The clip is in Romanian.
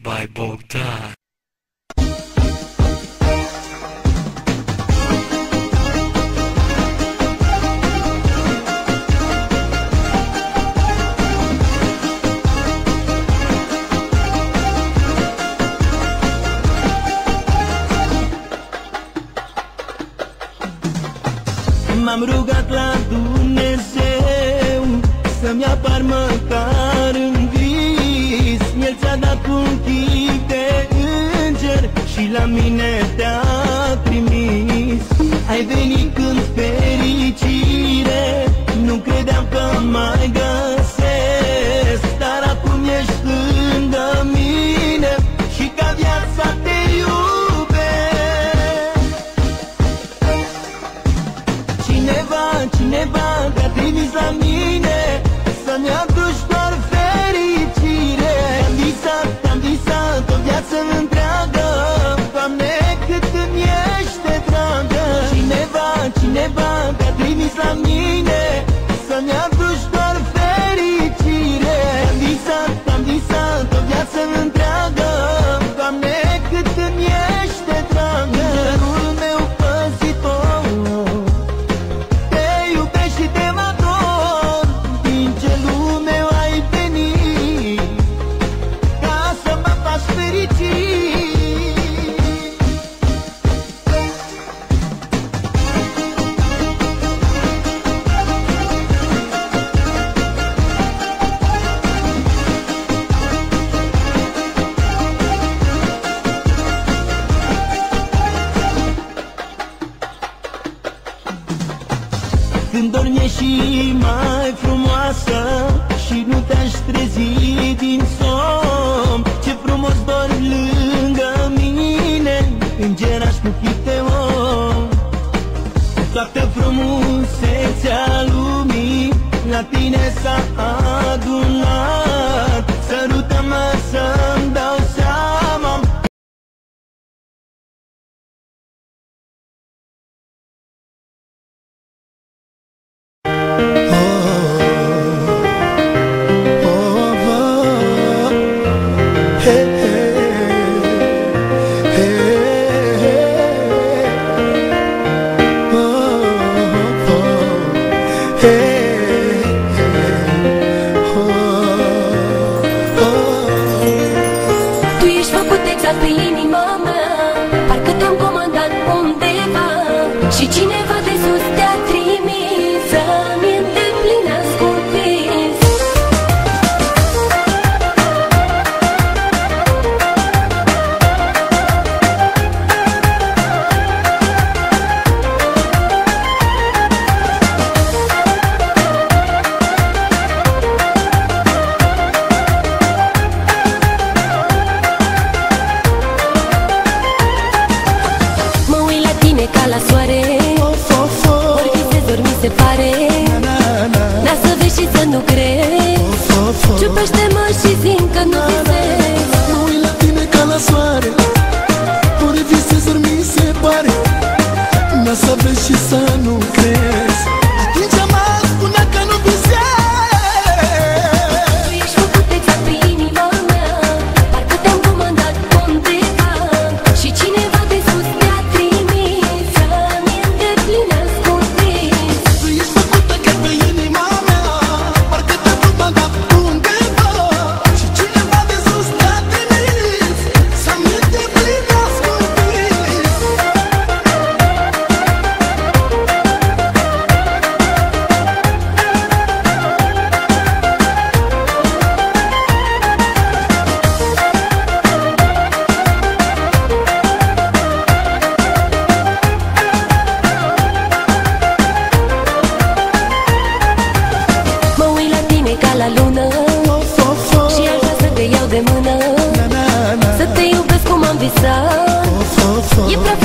by Bogdan. M-am rugat la Dumnezeu să-mi apar măcar în vis. El ți-a dat un chip de înger și la mine te-a trimis. Ai venit în fericire, nu credeam că mai găsesc, dar acum ești lângă mine și ca viața te iubesc. Cineva te-a trimis la mine să-mi aduci doar fericire. Am visat o viață întreagă, Doamne, cât îmi ești de dragă. Cineva te-a trimis la mine să-mi aduci doar fericire. Am visat o viață întreagă, Doamne, cât îmi ești de dragă. Îngerul meu păzitor și te ador, din ce lume ai venit ca să mă faci fericit. Când dormi și mai frumoasă și nu te-aș trezi din somn, ce frumos dormi lângă mine, îngeraș cu chip de om. Toată frumusețea lumii la tine s-a adunat. Sărută-mă să-mi dau seama. Tu ești făcut exact pe inima mea, parcă te-am comandat undeva și cineva de sus te-a trimis să-mi îndeplinească un vis. Ca la soare, ori visezi, ori mi se pare. N-a să vezi și să nu crezi, ciupește-mă și zi-mi că nu visezi. Mă uit la tine ca la soare, ori visezi, ori mi se pare. N-a să vezi și să nu crezi, atunci mă spune că nu visezi. Tu ești făcut exact pe inima mea, parcă te-am comandat undeva și cineva de sus te-a trimis să-mi îndeplinească un vis. Tu ești făcută chiar pe inima mea, parcă te-am comandat undeva și cineva de sus te-a trimis să-mi îndeplinească un vis. Mă uit la tine ca la lună și aș vrea să te iau de mână, să te iubesc cum am visat. E prea